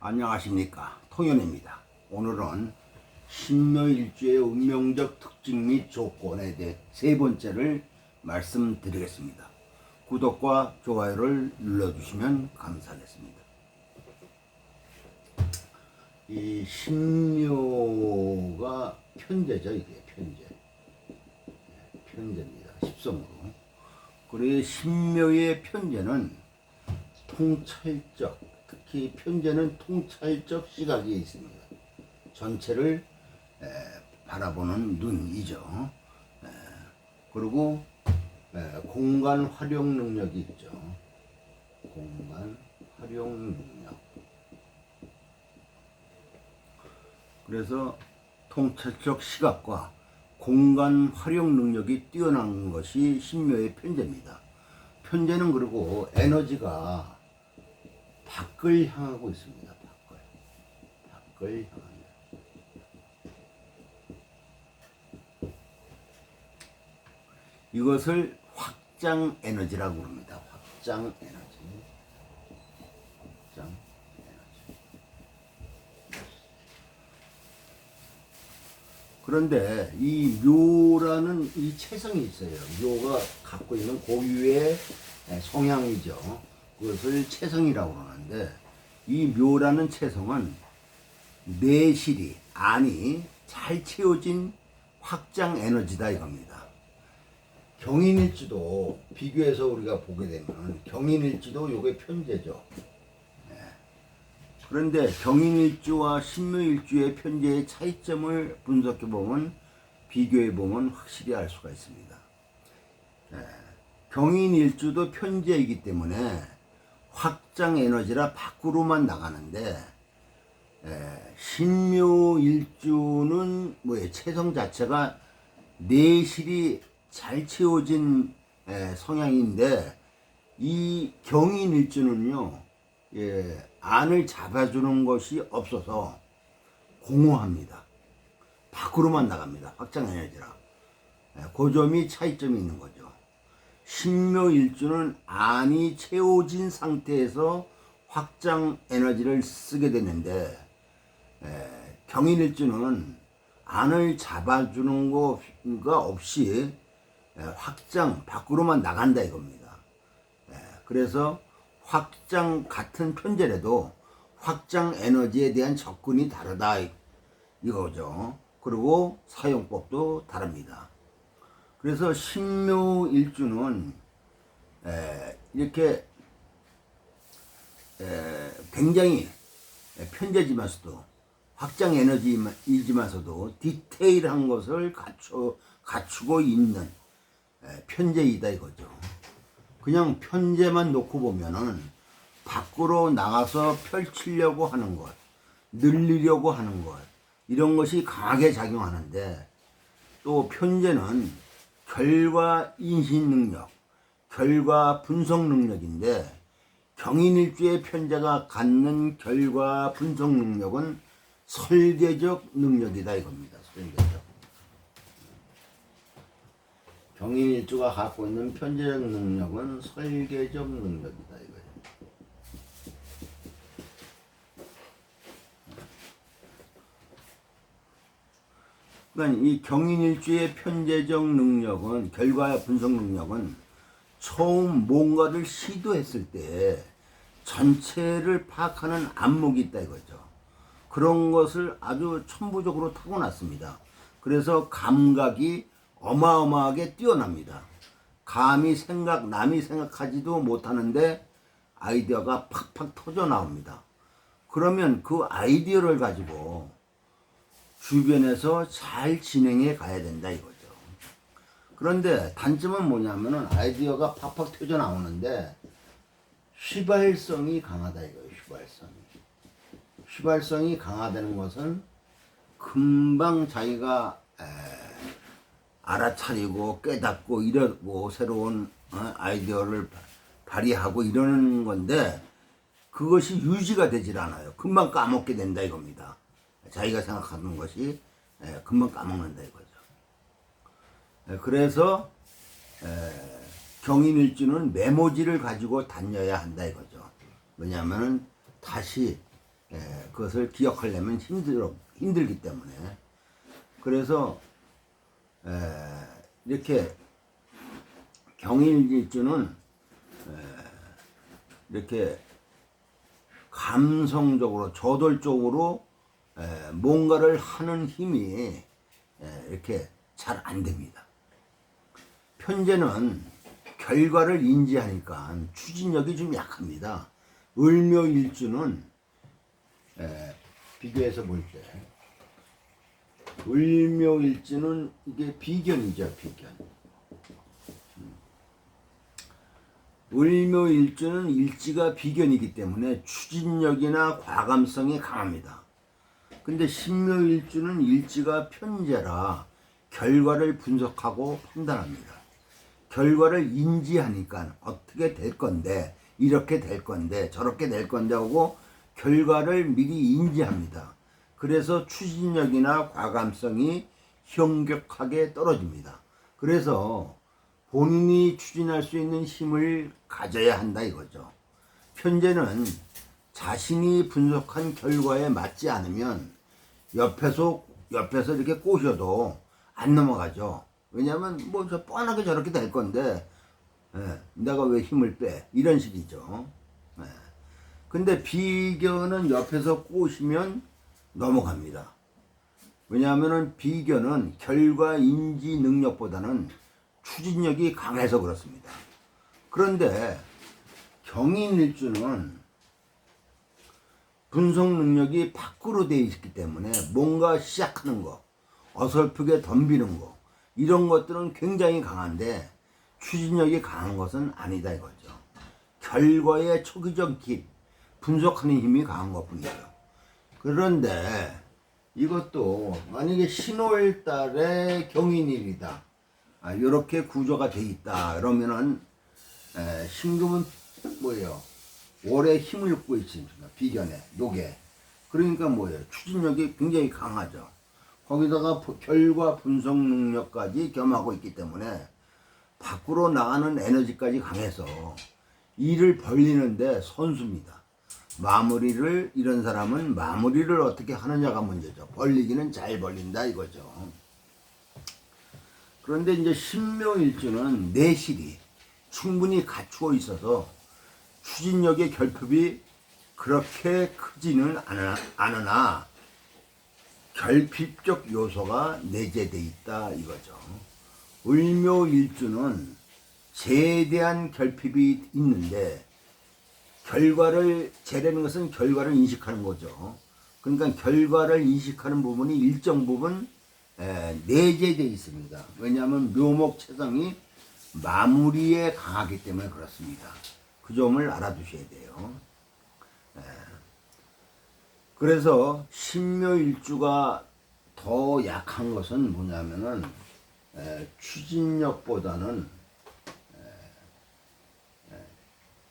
안녕하십니까, 통연입니다. 오늘은 신묘일주의 운명적 특징 및 조건에 대해 세 번째를 말씀드리겠습니다. 구독과 좋아요를 눌러주시면 감사하겠습니다. 이 신묘가 편제죠. 이게 편제입니다. 십성으로. 그리고 신묘의 편제는 통찰적, 특히 편제는 통찰적 시각이 있습니다. 전체를 바라보는 눈이죠. 그리고 공간 활용 능력이 있죠. 공간 활용 능력. 그래서 통찰적 시각과 공간 활용 능력이 뛰어난 것이 신묘의 편제입니다. 편제는 그리고 에너지가 밖을 향하고 있습니다. 밖을 향합니다. 이것을 확장 에너지라고 합니다. 확장 에너지. 그런데 이 묘라는 이 체성이 있어요. 묘가 갖고 있는 고유의 성향이죠. 그것을 체성이라고 그러는데, 이 묘라는 체성은 내실이, 안이 잘 채워진 확장 에너지다 이겁니다. 경인일주도 비교해서 우리가 보게 되면 경인일주도 요게 편제죠. 그런데 경인일주와 신묘일주의 편제의 차이점을 분석해 보면, 비교해 보면 확실히 알 수가 있습니다. 경인일주도 편제이기 때문에 확장 에너지라 밖으로만 나가는데, 신묘일주는 체성 자체가 내실이 잘 채워진 성향인데, 이 경인일주는요, 안을 잡아주는 것이 없어서 공허합니다. 밖으로만 나갑니다. 확장 에너지라. 그 점이 차이점이 있는 거죠. 신묘일주는 안이 채워진 상태에서 확장 에너지를 쓰게 되는데, 경인일주는 안을 잡아주는 거가 없이 확장 밖으로만 나간다 이겁니다. 그래서 확장 같은 편제라도 확장 에너지에 대한 접근이 다르다 이거죠. 그리고 사용법도 다릅니다. 그래서 신묘일주는 이렇게 굉장히 편제지만서도 확장 에너지이지만서도 디테일한 것을 갖추고 있는 편제이다 이거죠. 그냥 편제만 놓고 보면은 밖으로 나가서 펼치려고 하는 것, 늘리려고 하는 것, 이런 것이 강하게 작용하는데, 또 편제는 결과 인식 능력, 결과 분석 능력인데, 경인일주의 편제가 갖는 결과 분석 능력은 설계적 능력이다 이겁니다. 설계적. 경인일주가 갖고 있는 편제적 능력은 설계적 능력이다 이거예요. 그러니까 이 경인일주의 편제적 능력은, 결과 분석 능력은 처음 뭔가를 시도했을 때 전체를 파악하는 안목이 있다 이거죠. 그런 것을 아주 천부적으로 타고났습니다. 그래서 감각이 어마어마하게 뛰어납니다. 감히 남이 생각하지도 못하는데 아이디어가 팍팍 터져 나옵니다. 그러면 그 아이디어를 가지고 주변에서 잘 진행해 가야 된다 이거죠. 그런데 단점은 뭐냐면은 아이디어가 팍팍 터져 나오는데 휘발성이 강하다 이거예요. 휘발성이 강하다는 것은 금방 자기가 알아차리고 깨닫고 이러고 새로운 아이디어를 발휘하고 이러는 건데, 그것이 유지가 되질 않아요. 금방 까먹게 된다 이겁니다. 자기가 생각하는 것이 금방 까먹는다 이거죠. 그래서 경인일주는 메모지를 가지고 다녀야 한다 이거죠. 왜냐하면 다시 그것을 기억하려면 힘들기 때문에. 그래서 이렇게 경인일주는 이렇게 감성적으로 저돌적으로 뭔가를 하는 힘이 이렇게 잘 안 됩니다. 편제는 결과를 인지하니까 추진력이 좀 약합니다. 을묘일주는 비교해서 볼 때 을묘일주는 이게 비견이죠, 비견. 을묘일주는 일지가 비견이기 때문에 추진력이나 과감성이 강합니다. 근데 신묘일주는 일지가 편제라 결과를 분석하고 판단합니다. 결과를 인지하니까 어떻게 될 건데, 이렇게 될 건데, 저렇게 될 건데 하고 결과를 미리 인지합니다. 그래서 추진력이나 과감성이 현격하게 떨어집니다. 그래서 본인이 추진할 수 있는 힘을 가져야 한다 이거죠. 편제는 자신이 분석한 결과에 맞지 않으면 옆에서 이렇게 꼬셔도 안 넘어가죠. 왜냐하면 뭐 저 뻔하게 저렇게 될 건데 내가 왜 힘을 빼, 이런 식이죠. 근데 비견은 옆에서 꼬시면 넘어갑니다. 왜냐하면 비견은 결과 인지 능력보다는 추진력이 강해서 그렇습니다. 그런데 경인일주는 분석 능력이 밖으로 되어 있기 때문에 뭔가 시작하는 거, 어설프게 덤비는 거, 이런 것들은 굉장히 강한데 추진력이 강한 것은 아니다 이거죠. 결과의 초기적 길, 분석하는 힘이 강한 것뿐이죠. 그런데 이것도 만약에 신월달에 경인일이다, 이렇게 구조가 돼 있다 그러면은 신금은 뭐예요? 오래 힘을 입고 있습니다. 비견에, 녹에. 그러니까 뭐예요? 추진력이 굉장히 강하죠. 거기다가 결과 분석 능력까지 겸하고 있기 때문에 밖으로 나가는 에너지까지 강해서 일을 벌리는데 선수입니다. 이런 사람은 마무리를 어떻게 하느냐가 문제죠. 벌리기는 잘 벌린다 이거죠. 그런데 이제 신묘일주는 내실이 충분히 갖추어 있어서 추진력의 결핍이 그렇게 크지는 않으나 결핍적 요소가 내재되어 있다 이거죠. 을묘일주는 재에 대한 결핍이 있는데 재라는 것은 결과를 인식하는 거죠. 그러니까 결과를 인식하는 부분이 일정 부분 내재되어 있습니다. 왜냐하면 묘목체성이 마무리에 강하기 때문에 그렇습니다. 그 점을 알아두셔야 돼요. 그래서 신묘일주가 더 약한 것은 뭐냐면은 추진력보다는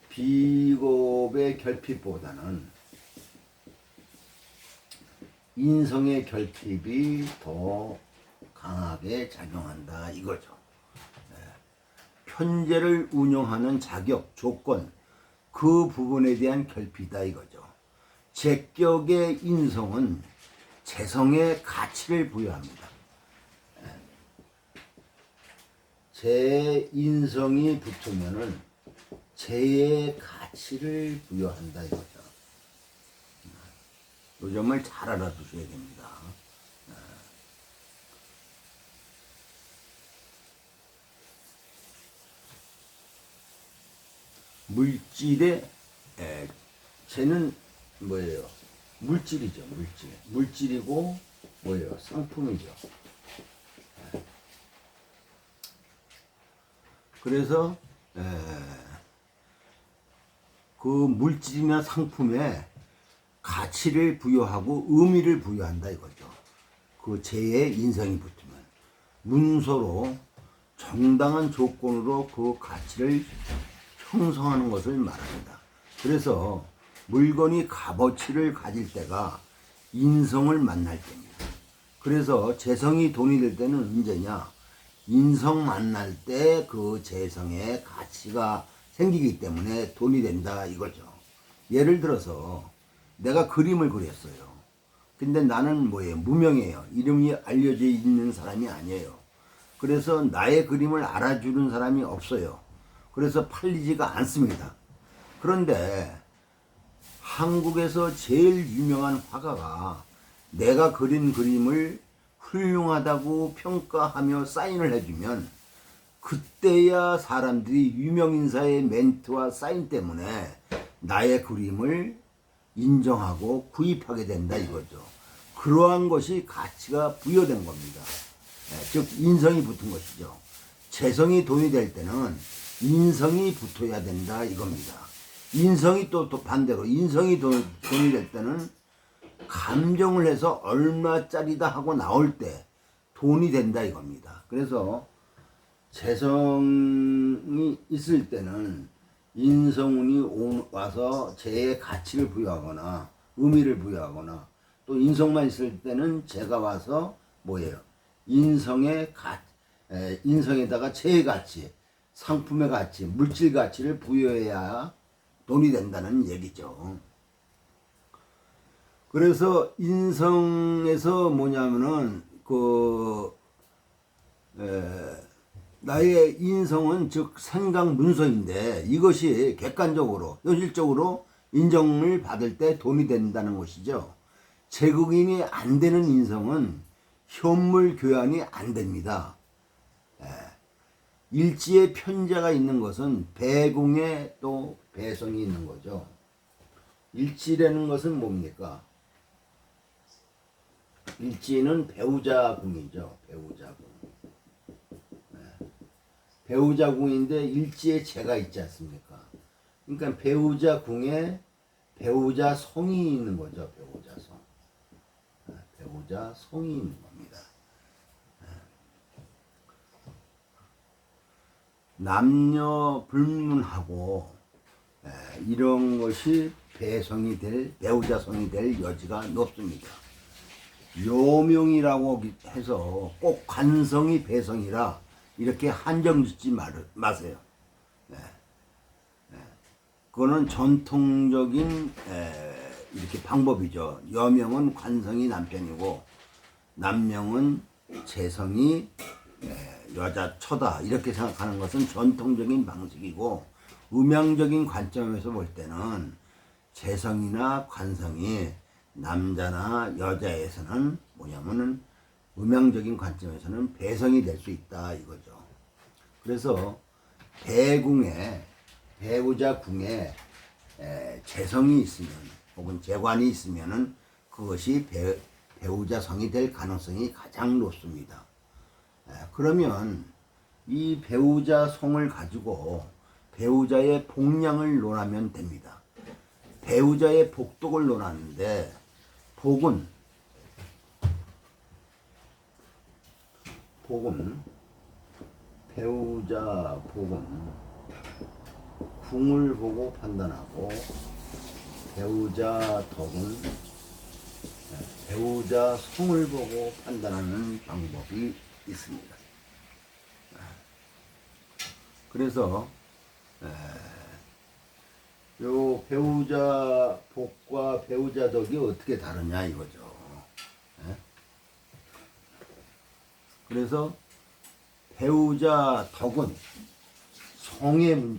비겁의 결핍보다는 인성의 결핍이 더 강하게 작용한다 이거죠. 편제를 운영하는 자격, 조건, 그 부분에 대한 결핍이다 이거죠. 제격의 인성은 재성의 가치를 부여합니다. 제 인성이 붙으면은 제의 가치를 부여한다 이거죠. 이 점을 잘 알아두셔야 됩니다. 물질의 쟤는 뭐예요? 물질이죠. 물질이고 뭐예요? 상품이죠. 그래서 그 물질이나 상품에 가치를 부여하고 의미를 부여한다 이거죠. 그 재의 인성이 붙으면 문서로 정당한 조건으로 그 가치를 형성하는 것을 말합니다. 그래서 물건이 값어치를 가질 때가 인성을 만날 때입니다. 그래서 재성이 돈이 될 때는 언제냐? 인성 만날 때 그 재성의 가치가 생기기 때문에 돈이 된다 이거죠. 예를 들어서 내가 그림을 그렸어요. 근데 나는 뭐예요? 무명이에요. 이름이 알려져 있는 사람이 아니에요. 그래서 나의 그림을 알아주는 사람이 없어요. 그래서 팔리지가 않습니다. 그런데 한국에서 제일 유명한 화가가 내가 그린 그림을 훌륭하다고 평가하며 사인을 해주면 그때야 사람들이 유명인사의 멘트와 사인 때문에 나의 그림을 인정하고 구입하게 된다 이거죠. 그러한 것이 가치가 부여된 겁니다. 즉 인성이 붙은 것이죠. 재성이 돈이 될 때는 인성이 붙어야 된다 이겁니다. 인성이 또 반대로 인성이 돈이 될 때는 감정을 해서 얼마짜리다 하고 나올 때 돈이 된다 이겁니다. 그래서 재성이 있을 때는 인성운이 와서 재의 가치를 부여하거나 의미를 부여하거나 또 인성만 있을 때는 재가 와서 뭐예요? 인성에다가 재의 가치, 상품의 가치, 물질 가치를 부여해야 돈이 된다는 얘기죠. 그래서 인성에서 뭐냐면은 나의 인성은 즉 생각 문서인데 이것이 객관적으로 현실적으로 인정을 받을 때 돈이 된다는 것이죠. 제국인이 안 되는 인성은 현물 교환이 안 됩니다. 일지에 편자가 있는 것은 배궁에 또 배성이 있는 거죠. 일지라는 것은 뭡니까? 일지는 배우자궁이죠. 배우자궁. 배우자궁인데 일지에 재가 있지 않습니까? 그러니까 배우자궁에 배우자성이 있는 거죠. 배우자성. 배우자성이 있는 겁니다. 남녀 불문하고 이런 것이 배우자성이 될 여지가 높습니다. 요명이라고 해서 꼭 관성이 배성이라 이렇게 한정 짓지 마세요. 그거는 전통적인 이렇게 방법이죠. 여명은 관성이 남편이고 남명은 재성이 여자 처다 이렇게 생각하는 것은 전통적인 방식이고 음양적인 관점에서 볼 때는 재성이나 관성이 남자나 여자에서는 뭐냐면은 음양적인 관점에서는 배성이 될 수 있다 이거죠. 그래서 배우자 궁에 재성이 있으면 혹은 재관이 있으면은 그것이 배우자 성이 될 가능성이 가장 높습니다. 그러면 이 배우자 성을 가지고 배우자의 복량을 논하면 됩니다. 배우자의 복덕을 논하는데 복은 배우자 복은 궁을 보고 판단하고 배우자 덕은 배우자 성을 보고 판단하는 방법이 있습니다. 그래서 요 배우자 복과 배우자 덕이 어떻게 다르냐 이거죠. 그래서 배우자 덕은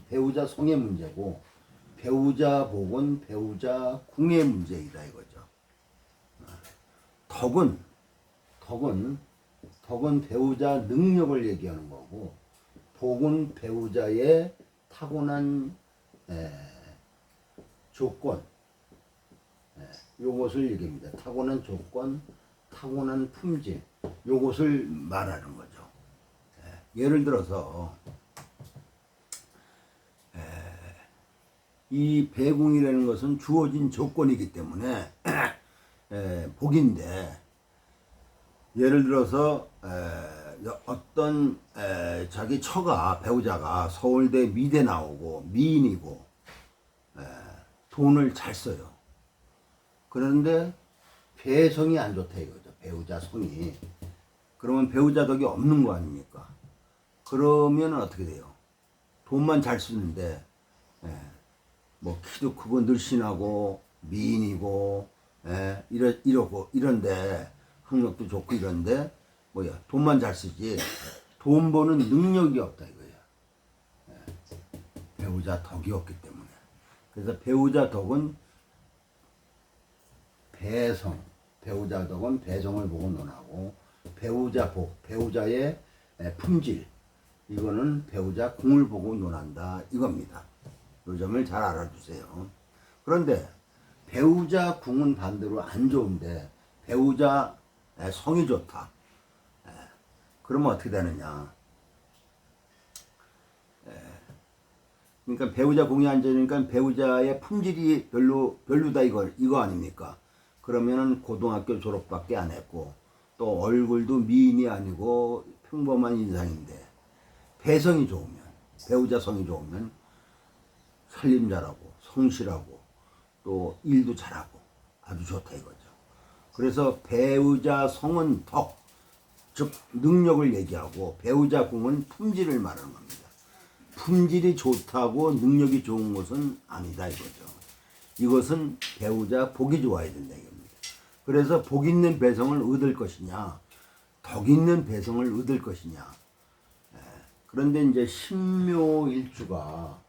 배우자 성의 문제고 배우자 복은 배우자 궁의 문제이다 이거죠. 덕은 배우자 능력을 얘기하는 거고 복은 배우자의 타고난 조건, 요것을 얘기합니다. 타고난 조건, 타고난 품질, 요것을 말하는 거죠. 예를 들어서 이 배궁이라는 것은 주어진 조건이기 때문에 복인데 예를 들어서 어떤 자기 처가 배우자가 서울대 미대 나오고 미인이고 돈을 잘 써요. 그런데 배성이 안 좋다 이거죠. 배우자 성이. 그러면 배우자 덕이 없는 거 아닙니까? 그러면 어떻게 돼요? 돈만 잘 쓰는데 뭐 키도 크고 늘씬하고 미인이고, 이런데, 학력도 좋고 이런데, 돈만 잘 쓰지, 돈 버는 능력이 없다 이거야. 배우자 덕이 없기 때문에. 그래서 배우자 덕은 배우자 덕은 배성을 보고 논하고, 배우자 복, 배우자의 품질, 이거는 배우자 궁을 보고 논한다 이겁니다. 이 점을 잘 알아두세요. 그런데 배우자 궁은 반대로 안 좋은데 배우자 성이 좋다. 그러면 어떻게 되느냐? 그러니까 배우자 궁이 안 좋으니까 배우자의 품질이 별로다 이거 아닙니까? 그러면은 고등학교 졸업밖에 안 했고 또 얼굴도 미인이 아니고 평범한 인상인데 배성이 좋으면, 배우자 성이 좋으면 살림 잘하고 성실하고 또 일도 잘하고 아주 좋다 이거죠. 그래서 배우자 성은 덕, 즉 능력을 얘기하고 배우자 궁은 품질을 말하는 겁니다. 품질이 좋다고 능력이 좋은 것은 아니다 이거죠. 이것은 배우자 복이 좋아야 된다 이겁니다. 그래서 복 있는 배성을 얻을 것이냐, 덕 있는 배성을 얻을 것이냐. 그런데 이제 신묘일주가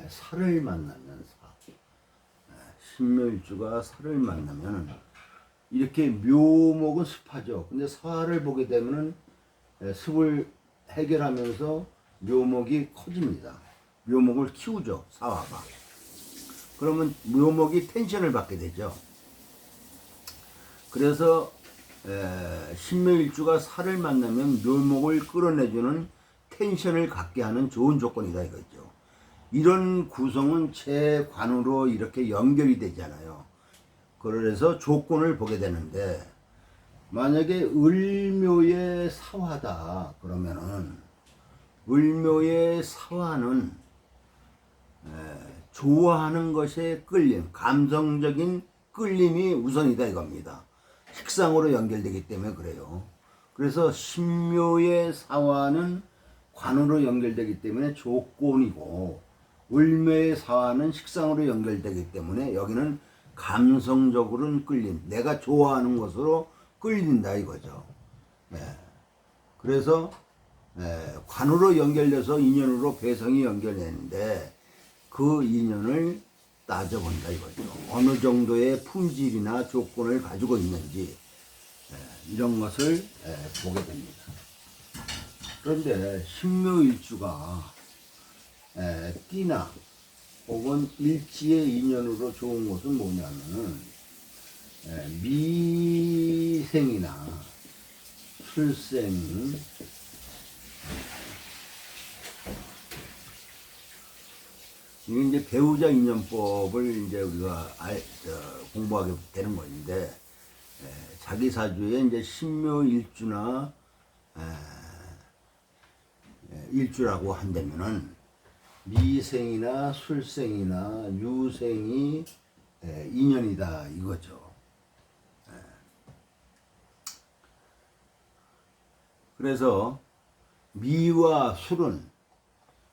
살을 만나면 신묘일주가 살을 만나면 이렇게 묘목은 습하죠. 근데 사를 보게 되면은 습을 해결하면서 묘목이 커집니다. 묘목을 키우죠, 사화가. 그러면 묘목이 텐션을 받게 되죠. 그래서 신묘일주가 살을 만나면 묘목을 끌어내주는 텐션을 갖게 하는 좋은 조건이다 이거죠. 이런 구성은 재관으로 이렇게 연결이 되잖아요. 그래서 조건을 보게 되는데, 만약에 을묘의 사화다 그러면은 을묘의 사화는 좋아하는 것에 끌림, 감성적인 끌림이 우선이다 이겁니다. 식상으로 연결되기 때문에 그래요. 그래서 신묘의 사화는 관으로 연결되기 때문에 조건이고, 을묘의 사화는 식상으로 연결되기 때문에 여기는 감성적으로는 끌림, 내가 좋아하는 것으로 끌린다 이거죠. 그래서 관으로 연결돼서 인연으로 배성이 연결되는데 그 인연을 따져본다 이거죠. 어느 정도의 품질이나 조건을 가지고 있는지 이런 것을 보게 됩니다. 그런데 신묘일주가 띠나 혹은 일지의 인연으로 좋은 것은 뭐냐면은 미생이나 술생이 이게 이제 배우자 인연법을 이제 우리가 공부하게 되는 것인데, 자기 사주에 이제 신묘일주나 일주라고 한다면은 미생이나 술생이나 유생이 인연이다 이거죠. 그래서 미와 술은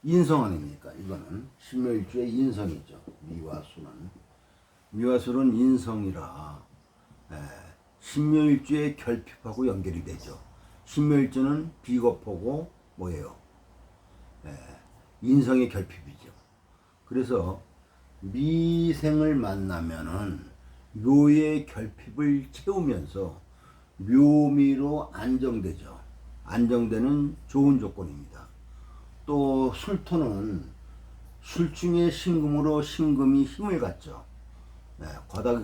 인성 아닙니까? 이거는 신묘일주의 인성이죠. 미와 술은 인성이라 신묘일주의 결핍하고 연결이 되죠. 신묘일주는 비겁하고 뭐예요? 인성의 결핍이죠. 그래서 미생을 만나면은 묘의 결핍을 채우면서 묘미로 안정되죠. 안정되는 좋은 조건입니다. 또 술토는 술중의 신금으로 신금이 힘을 갖죠.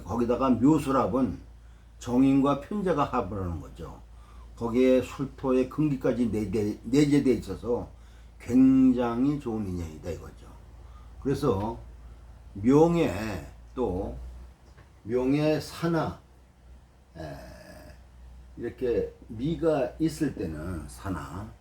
거기다가 묘술합은 정인과 편제가 합을 하는 거죠. 거기에 술토의 금기까지 내재되어 있어서 굉장히 좋은 인연이다 이거죠. 그래서 명예 사나 이렇게 미가 있을 때는 사나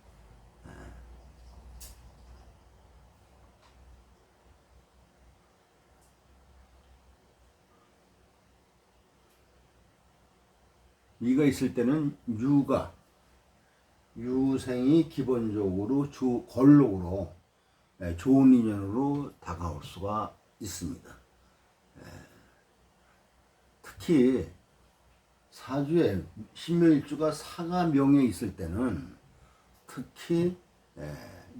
미가 있을 때는 유생이 기본적으로 걸록으로 좋은 인연으로 다가올 수가 있습니다. 특히 사주에 신묘일주가 사가 명에 있을 때는 특히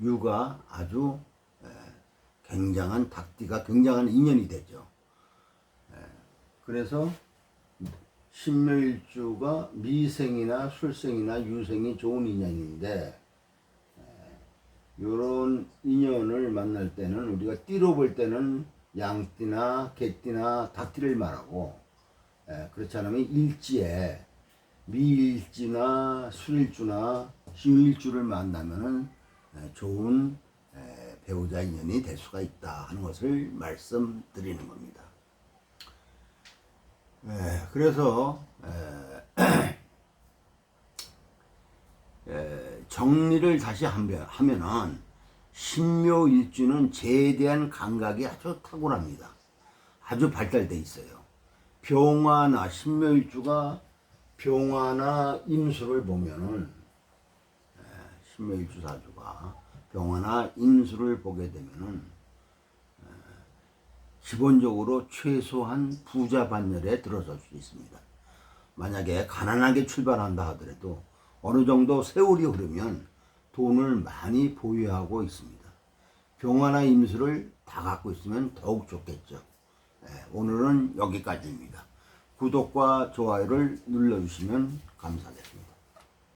유가 아주 굉장한 닭띠가 굉장한 인연이 되죠. 그래서 신묘일주가 미생이나 술생이나 유생이 좋은 인연인데 이런 인연을 만날 때는 우리가 띠로 볼 때는 양띠나 개띠나 닭띠를 말하고 그렇지 않으면 일지에 미일지나 술일주나 신일주를 만나면은 좋은 배우자 인연이 될 수가 있다 하는 것을 말씀드리는 겁니다. 그래서 정리를 다시 하면은 신묘일주는 재에 대한 감각이 아주 탁월합니다. 아주 발달돼 있어요. 병화나 신묘일주가 병화나 임수를 보면은 신묘일주 사주가 병화나 임수를 보게 되면은 기본적으로 최소한 부자 반열에 들어설 수 있습니다. 만약에 가난하게 출발한다 하더라도 어느 정도 세월이 흐르면 돈을 많이 보유하고 있습니다. 병화나 임수를 다 갖고 있으면 더욱 좋겠죠. 오늘은 여기까지입니다. 구독과 좋아요를 눌러주시면 감사하겠습니다.